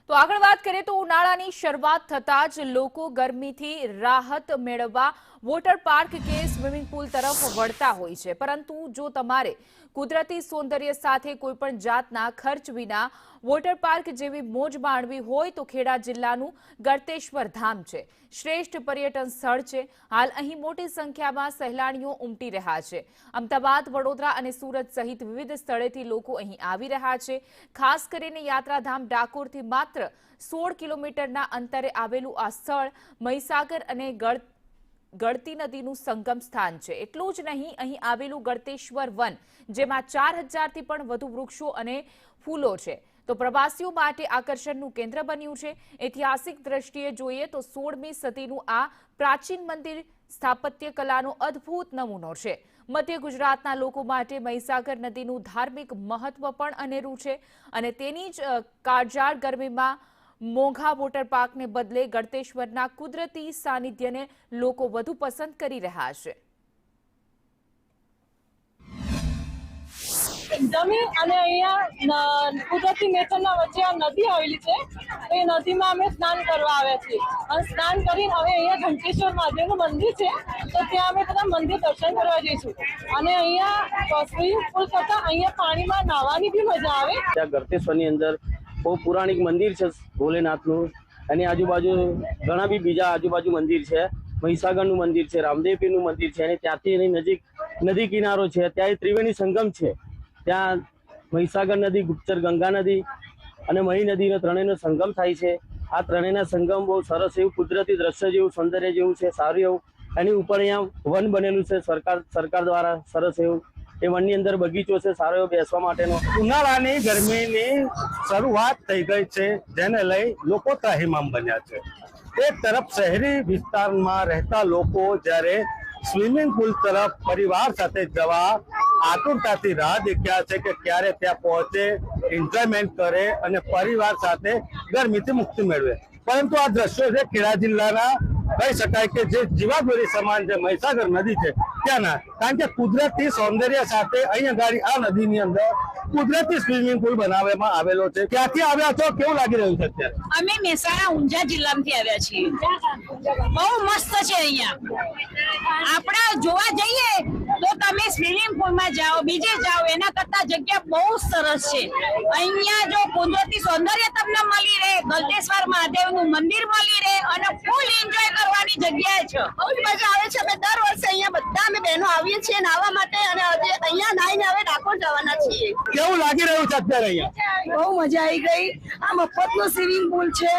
તો આગળ વાત કરીએ તો ઉનાળાની શરૂઆત થતાં જ લોકો ગરમીથી રાહત મેળવવા વોટર પાર્ક કે સ્વિમિંગ પુલ તરફ વળતા હોય છે, પરંતુ જો તમારે કુદરતી સૌંદર્ય સાથે કોઈપણ જાતના ખર્ચ વિના વોટર પાર્ક જેવી મોજ માણવી હોય તો ખેડા જિલ્લાનું ગળતેશ્વર ધામ છે શ્રેષ્ઠ પર્યટન સ્થળ છે। હાલ અહીં મોટી સંખ્યામાં સહેલાણીઓ ઉમટી રહ્યા છે। અમદાવાદ, વડોદરા અને સુરત સહિત વિવિધ સ્થળેથી લોકો અહીં આવી રહ્યા છે। ખાસ કરીને યાત્રાધામ ડાકોરથી માત્ર 16 કિલોમીટરના અંતરે આવેલું આ સ્થળ મહીસાગર અને ગળતી નદીનું સંગમ સ્થાન છે। એટલું જ નહીં, અહીં આવેલું ગળતેશ્વર વન, જેમાં 4000થી પણ વધુ વૃક્ષો અને ફૂલો છે, તો પ્રવાસીઓ માટે આકર્ષણનું કેન્દ્ર બન્યું છે। ઐતિહાસિક દ્રષ્ટિએ જોઈએ તો 16મી સદીનું આ પ્રાચીન મંદિર સ્થાપત્ય કલાનો અદ્ભુત નમૂનો છે। મધ્ય ગુજરાતના લોકો માટે મહીસાગર નદીનું ધાર્મિક મહત્વ પણ અનેરું છે અને તેની જ કાળઝાળ ગરમીમાં મોંઘા વોટર પાર્કને બદલે ગળતેશ્વરના કુદરતી સાનિધ્યને લોકો વધુ પસંદ કરી રહ્યા છે। જમીન અને અહીંયા કુદરતી નેચરના વચ્ચે આ નદી આવેલી છે, તો એ નદીમાં અમે સ્નાન કરવા આવ્યા છીએ અને સ્નાન કરીને હવે અહીંયા ઘંટેશ્વર મહાદેવનું મંદિર છે, તો ત્યાં અમે બધા મંદિર દર્શન કરવા જઈશું અને અહીંયા સ્વિમિંગ પુલ કરતા અહીંયા પાણીમાં નાહવાની બી મજા આવે। ત્યાં ગળતેશ્વરની અંદર બહુ પૌરાણિક મંદિર છે ભોલેનાથનું, અને આજુબાજુ ઘણા બી બીજા આજુબાજુ મંદિર છે। મહીસાગરનું મંદિર છે, રામદેવપીરનું મંદિર છે, અને ત્યાંથી એની નજીક નદી કિનારો છે, ત્યાં ત્રિવેણી સંગમ છે। ત્યાં મહીસાગર નદી, ગુપ્તર ગંગા નદી અને મહી નદીનો ત્રણેયનો સંગમ થાય છે। આ ત્રણેયના સંગમ બહુ સરસ એવું કુદરતી દ્રશ્ય જેવું, સૌંદર્ય જેવું છે, સારું એવું। એની ઉપર અહીંયા વન બનેલું છે સરકાર દ્વારા, સરસ એવું। એ વનની અંદર બગીચો છે, સારો એવો બેસવા માટેનો। ઉનાળાની ગરમીની શરૂઆત થઈ ગઈ છે, જેને લઈ લોકો ત્રાહિમામ બન્યા છે। એક તરફ શહેરી વિસ્તારમાં રહેતા લોકો જ્યારે સ્વિમિંગ પુલ તરફ પરિવાર સાથે જવા આતુરતાથી રાહ દેખ્યા છે કે ક્યારે ત્યાં પહોંચે, એન્જોયમેન્ટ કરે અને પરિવાર સાથે ગરમીથી મુક્તિ મેળવે, પરંતુ આ દ્રશ્યો છે ખેડા જિલ્લાના, કહી શકાય કે જે જીવાદોરી સમાન જે મહીસાગર નદી છે ત્યાંના, કારણ કે કુદરતી સૌંદર્ય સાથે અહીં ગાડી આ નદીની અંદર કુદરતી સ્વિમિંગ પુલ બનાવવામાં આવેલો છે। ક્યાંથી આવ્યા છો, કેવું લાગી રહ્યું છે અત્યારે? અમે મહેસાણા ઊંઝા જિલ્લામાંથી આવ્યા છીએ। બહુ મસ્ત છે અહીંયા। આપણે જોવા જઈએ તો તમે સ્વિમિંગ પુલમાં જાઓ, બીજે જાઓ, એના કરતા જગ્યા બહુ સરસ છે। અહીંયા જો કુદરતી સૌંદર્ય તમને મળી રહે, ગળતેશ્વર મહાદેવનું મંદિર મળી રહે અને ફૂલ એન્જોય કરવાની જગ્યા છે। બહુ જ મજા આવે છે। અમે દર વર્ષે અહીંયા બધા અમે બહેનો આવીએ છીએ નાહવા માટે અને આજે અહીંયા નાહીને હવે ડાકોર જવાના છીએ। કેવું લાગી રહ્યું છે અત્યારે અહીંયા? બહુ મજા આવી ગઈ। આ મફતનો સ્વિમિંગ પુલ છે,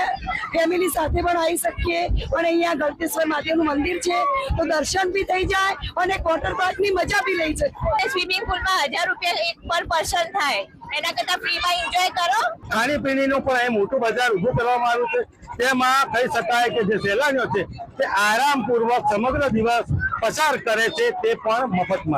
ફેમિલી સાથે પણ આવી શકીએ અને અહીંયા ગળતેશ્વર મહાદેવનું મંદિર છે, તો દર્શન બી થઈ જાય અને વોટર પાર્કની મજા બી લઈ શકીએ। સ્વિમિંગ પુલમાં 1000 રૂપિયા એક પર પર્સન થાય, એના કરતા ફ્રીમાં એન્જોય કરો। ખાણીપીણીનું પણ અહીં મોટું બજાર ઉભું કરવામાં આવ્યું છે, તેમાં કહી શકાય કે જે સહેલાણીઓ છે તે આરામપૂર્વક સમગ્ર દિવસ પસાર કરે છે, તે પણ મફતમાં।